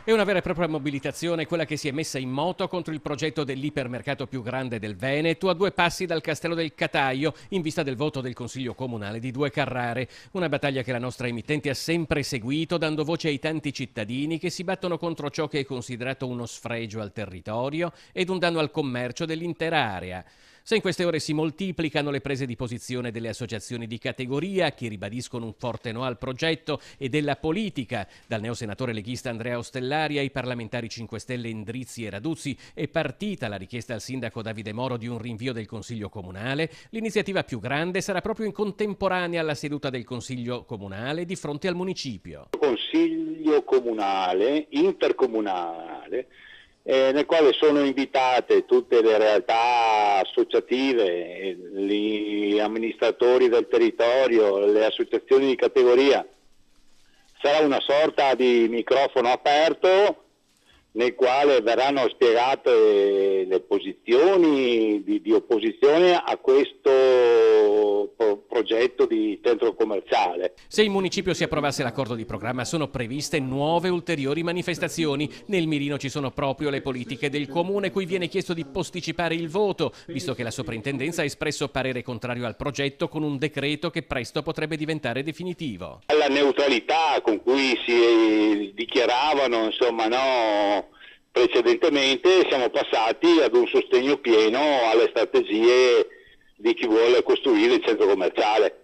È una vera e propria mobilitazione quella che si è messa in moto contro il progetto dell'ipermercato più grande del Veneto, a 2 passi dal Castello del Cataio, in vista del voto del Consiglio Comunale di Due Carrare. Una battaglia che la nostra emittente ha sempre seguito, dando voce ai tanti cittadini che si battono contro ciò che è considerato uno sfregio al territorio ed un danno al commercio dell'intera area. Se in queste ore si moltiplicano le prese di posizione delle associazioni di categoria, che ribadiscono un forte no al progetto, e della politica, dal neosenatore leghista Andrea Ostellari ai parlamentari 5 Stelle Endrizzi e Raduzzi, è partita la richiesta al sindaco Davide Moro di un rinvio del Consiglio Comunale, l'iniziativa più grande sarà proprio in contemporanea alla seduta del Consiglio Comunale di fronte al municipio. Consiglio Comunale, intercomunale, nel quale sono invitate tutte le realtà associative, gli amministratori del territorio, le associazioni di categoria. Sarà una sorta di microfono aperto nel quale verranno spiegate le posizioni di opposizione a questo progetto di centro commerciale. Se il municipio si approvasse l'accordo di programma, sono previste nuove ulteriori manifestazioni. Nel mirino ci sono proprio le politiche del comune, cui viene chiesto di posticipare il voto, visto che la soprintendenza ha espresso parere contrario al progetto con un decreto che presto potrebbe diventare definitivo. La neutralità con cui si dichiaravano, precedentemente, siamo passati ad un sostegno pieno alle strategie di chi vuole costruire il centro commerciale.